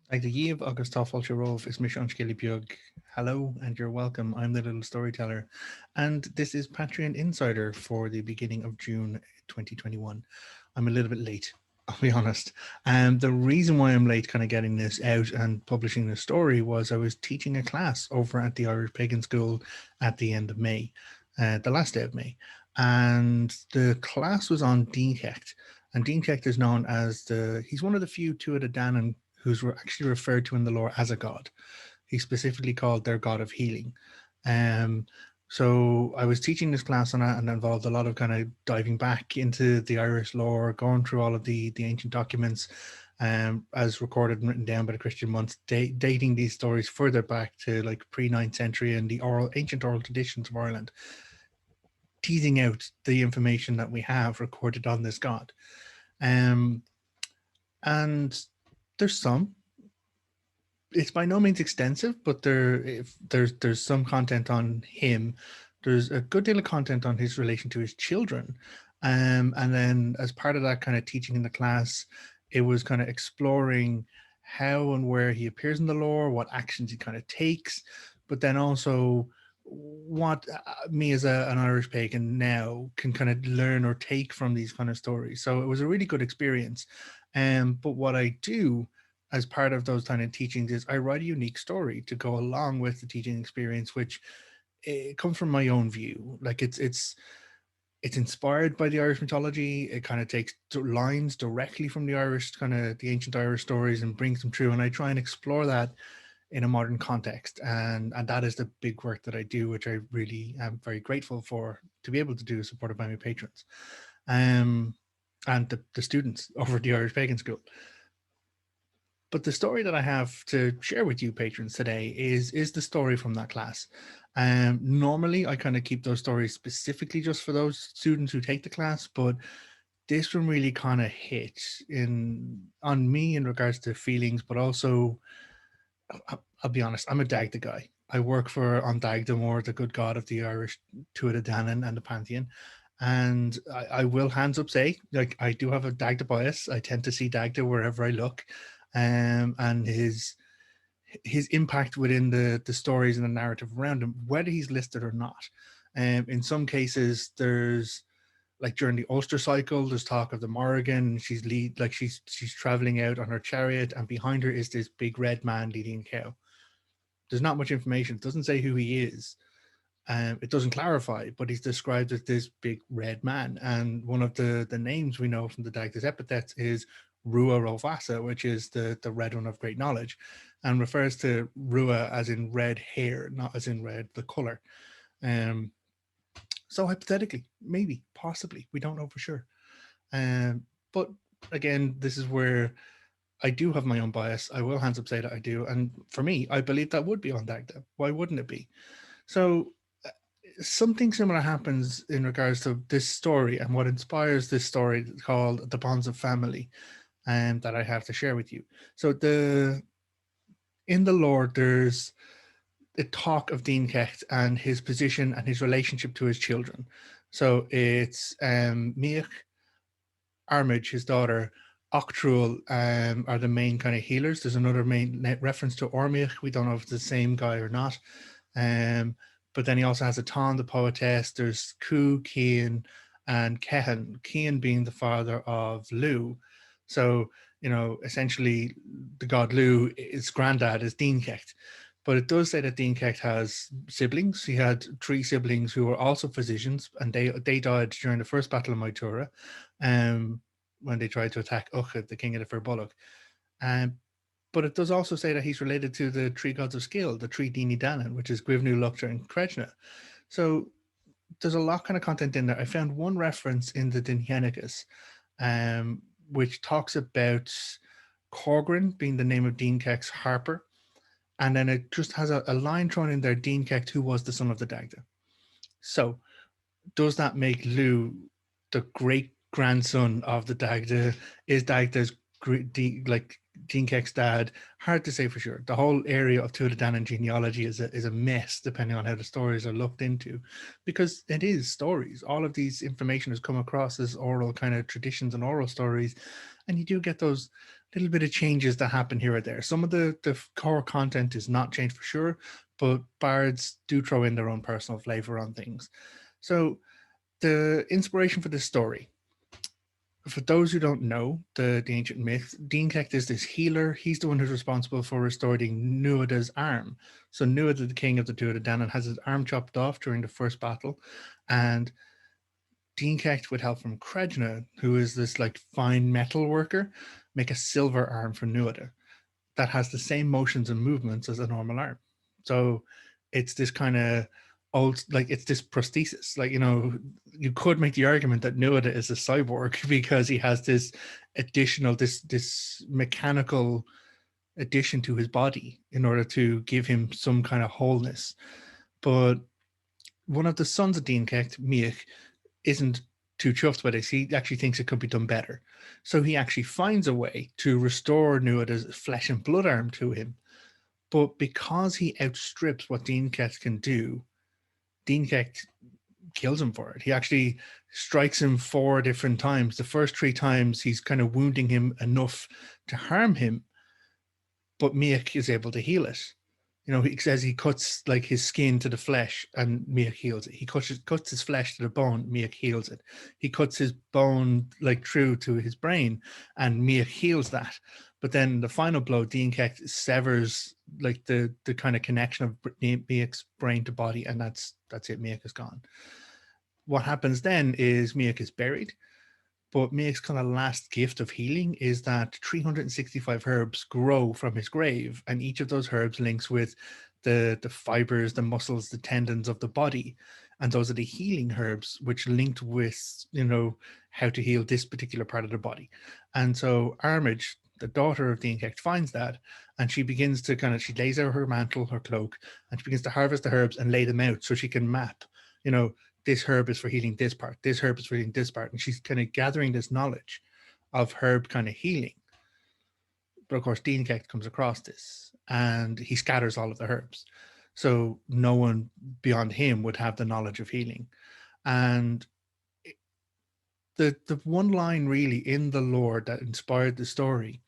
Dagda Yíomh agus tá fáilte romh is mis an scéala beag. Hello and you're welcome. I'm the little storyteller, and this is Patreon Insider for the beginning of June 2021. I'm a little bit late, I'll be honest. The reason why I'm late kind of getting this out and publishing this story was I was teaching a class over at the Irish Pagan School at the end of May, the last day of May. And the class was on Dean Kecht. And Dean Kecht is known as he's one of the few Tuatha Danann who's actually referred to in the lore as a god. He's specifically called their god of healing. Um, so I was teaching this class on it and involved a lot of kind of diving back into the Irish lore, going through all of the ancient documents as recorded and written down by the Christian monks, dating these stories further back to like pre-9th century and the ancient oral traditions of Ireland, teasing out the information that we have recorded on this god. Um, and there's some. It's by no means extensive, but there's some content on him. There's a good deal of content on his relation to his children, and then as part of that kind of teaching in the class, it was kind of exploring how and where he appears in the lore, what actions he kind of takes, but then also what me as an Irish pagan now can kind of learn or take from these kind of stories. So it was a really good experience. But what I do as part of those kind of teachings is I write a unique story to go along with the teaching experience, which it comes from my own view. Like it's inspired by the Irish mythology. It kind of takes lines directly from the Irish, kind of the ancient Irish stories, and brings them through. And I try and explore that in a modern context. And that is the big work that I do, which I really am very grateful for to be able to do, supported by my patrons and the students over at the Irish Pagan School. But the story that I have to share with you patrons today is the story from that class. Normally, I kind of keep those stories specifically just for those students who take the class, but this one really kind of hit in on me in regards to feelings, but also, I'll be honest, I'm a Dagda guy. I work for on Dagda more, the good god of the Irish Tuatha Danann and the Pantheon. And I will hands up say, like, I do have a Dagda bias. I tend to see Dagda wherever I look. And his impact within the stories and the narrative around him, whether he's listed or not. In some cases, there's like during the Ulster cycle, there's talk of the Morrigan. She's traveling out on her chariot, and behind her is this big red man leading a cow. There's not much information. It doesn't say who he is. It doesn't clarify, but he's described as this big red man. And one of the names we know from the Dagda's epithets is Rua Rovassa, which is the red one of great knowledge, and refers to Rua as in red hair, not as in red the color. Um, so hypothetically, maybe, possibly, we don't know for sure. But again, this is where I do have my own bias. I will hands up say that I do, and for me, I believe that would be on Dagda. Why wouldn't it be? So something similar happens in regards to this story and what inspires this story called The Bonds of Family, and that I have to share with you. So in the lore, there's the talk of Dean Kecht and his position and his relationship to his children. So it's Miach, Armage, his daughter, Octrul are the main kind of healers. There's another main reference to Ormiach. We don't know if it's the same guy or not. Um, but then he also has Atan, the poetess. There's Cu, Cian, and Kehan. Cian being the father of Lu. So, essentially the god Lu, his granddad is Dean Kecht. But it does say that Dean Kecht has siblings. He had three siblings who were also physicians, and they died during the first Battle of Moytura, when they tried to attack Uchud, the king of the Firbolg. Um, but it does also say that he's related to the three gods of skill, the three Dini Danan, which is Gwivnu, Luctor, and Krechna. So there's a lot kind of content in there. I found one reference in the Dinhenicus, which talks about Corgrin being the name of Dean Kecht's harper. And then it just has a line thrown in there, Dean Kecht, who was the son of the Dagda. So does that make Lu the great grandson of the Dagda? Is Dagda's like Dean Kecht's dad? Hard to say for sure. The whole area of Tuatha Danann genealogy is a mess, depending on how the stories are looked into, because it is stories. All of these information has come across as oral kind of traditions and oral stories, and you do get those little bit of changes that happen here or there. Some of the core content is not changed for sure, but bards do throw in their own personal flavor on things. So the inspiration for this story, for those who don't know the ancient myth, Dean Kect is this healer. He's the one who's responsible for restoring Nuada's arm. So Nuada, the king of the Tuatha Danann, has his arm chopped off during the first battle, and Dean Kect, with help from Krejna, who is this like fine metal worker, make a silver arm for Nuada that has the same motions and movements as a normal arm. So it's this kind of old, like it's this prosthesis. Like, you know, you could make the argument that Nuada is a cyborg because he has this additional, this mechanical addition to his body in order to give him some kind of wholeness. But one of the sons of Dean Kect, Miach, isn't too chuffed by this. He actually thinks it could be done better. So he actually finds a way to restore Nuada's flesh and blood arm to him. But because he outstrips what Dean Kect can do, Dean Kect kills him for it. He actually strikes him 4 different times. The first 3 times he's kind of wounding him enough to harm him, but Miach is able to heal it. You know, he says he cuts like his skin to the flesh and Miach heals it. He cuts his flesh to the bone, Miach heals it. He cuts his bone like through to his brain and Miach heals that. But then the final blow, Dean Kect severs like the kind of connection of Miach's brain to body, and that's it. Miach is gone. What happens then is Miach is buried. But Miach's kind of last gift of healing is that 365 herbs grow from his grave, and each of those herbs links with the fibers, the muscles, the tendons of the body, and those are the healing herbs which linked with, you know, how to heal this particular part of the body. And so Armage, the daughter of Dean Kect, finds that, and she begins to she lays out her mantle, her cloak, and she begins to harvest the herbs and lay them out so she can map, you know, this herb is for healing this part, this herb is for healing this part. And she's kind of gathering this knowledge of herb kind of healing. But of course, Dean Kect comes across this and he scatters all of the herbs. So no one beyond him would have the knowledge of healing. And the one line really in the lore that inspired the story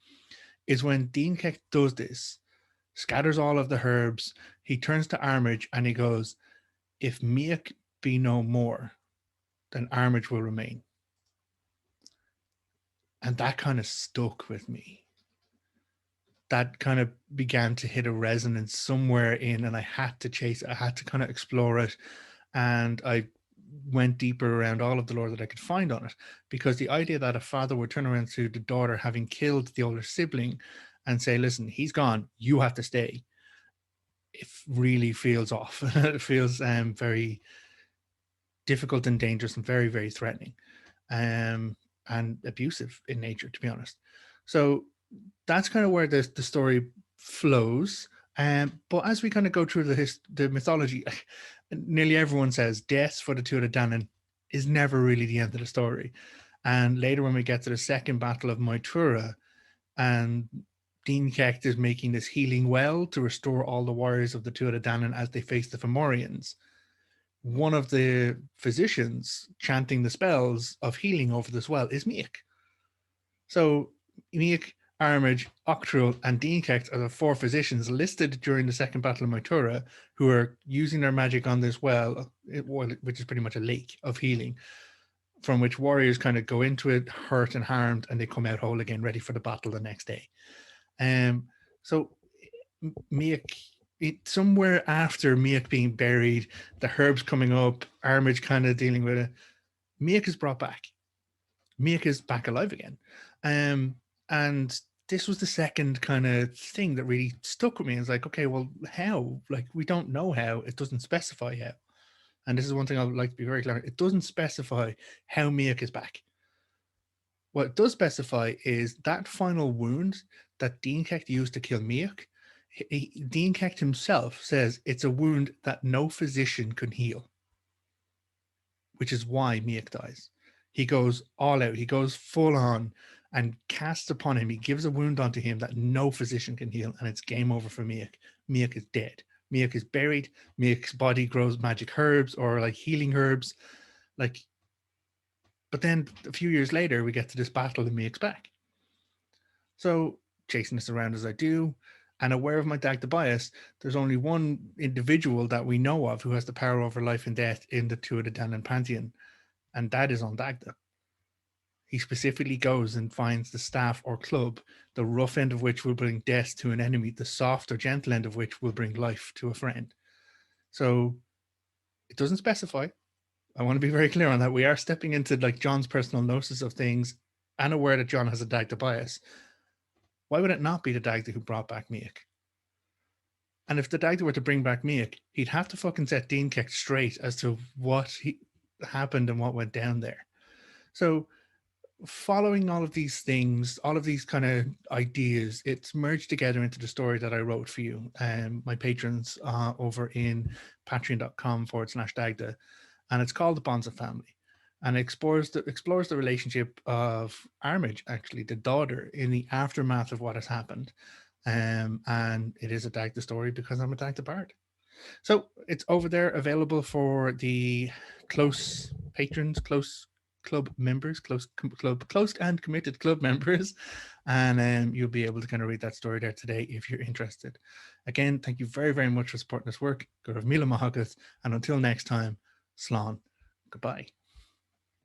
is when Dean Kect does this, scatters all of the herbs, he turns to Armage and he goes, "If Miach be no more, then Armage will remain." And that kind of stuck with me. That kind of began to hit a resonance somewhere in, and I had to chase it. I had to kind of explore it. And I went deeper around all of the lore that I could find on it, because the idea that a father would turn around to the daughter having killed the older sibling and say, "Listen, he's gone, you have to stay," it really feels off. It feels very difficult and dangerous and very, very threatening. And abusive in nature, to be honest. So that's kind of where the story flows. But as we kind of go through the mythology, nearly everyone says death for the Tuatha Danann is never really the end of the story. And later when we get to the second battle of Moytura, and Dean Kect is making this healing well to restore all the warriors of the Tuatha Danann as they face the Fomorians, one of the physicians chanting the spells of healing over this well is Miach. So Miach, Armage, Octrul, and Dean Kect are the 4 physicians listed during the second battle of Moytura who are using their magic on this well, which is pretty much a lake of healing, from which warriors kind of go into it hurt and harmed, and they come out whole again, ready for the battle the next day. So Miach, somewhere after Miach being buried, the herbs coming up, Armage kind of dealing with it, Miach is brought back. Miach is back alive again. And this was the second kind of thing that really stuck with me. It's like, okay, well, how? Like, we don't know how. It doesn't specify how. And this is one thing I would like to be very clear. It doesn't specify how Miach is back. What it does specify is that final wound that Dean Kect used to kill Miach. Dean Kect himself says it's a wound that no physician can heal, which is why Miach dies. He goes all out. He goes full on and casts upon him. He gives a wound onto him that no physician can heal, and it's game over for Miach. Miach is dead. Miach is buried. Miach's body grows magic herbs or like healing herbs. But then a few years later, we get to this battle and Miach's back. So, chasing this around as I do, and aware of my Dagda bias, there's only one individual that we know of who has the power over life and death in the Tuatha De Danann pantheon, and that is on Dagda. He specifically goes and finds the staff or club, the rough end of which will bring death to an enemy, the soft or gentle end of which will bring life to a friend. So it doesn't specify. I want to be very clear on that. We are stepping into like John's personal gnosis of things and aware that John has a Dagda bias. Why would it not be the Dagda who brought back Miak? And if the Dagda were to bring back Miak, he'd have to fucking set Dean Keck straight as to what happened and what went down there. So following all of these things, all of these kind of ideas, it's merged together into the story that I wrote for you and my patrons over in patreon.com/Dagda. And it's called The Bonds of Family. And it explores the relationship of Armage, actually, the daughter, in the aftermath of what has happened. And it is a Dagda story because I'm a Dagda bard. So it's over there, available for the close patrons, close club members, close and committed club members, and you'll be able to kind of read that story there today if you're interested. Again, thank you very, very much for supporting this work. Go to Mila Mahagat, and until next time, Slán. Goodbye.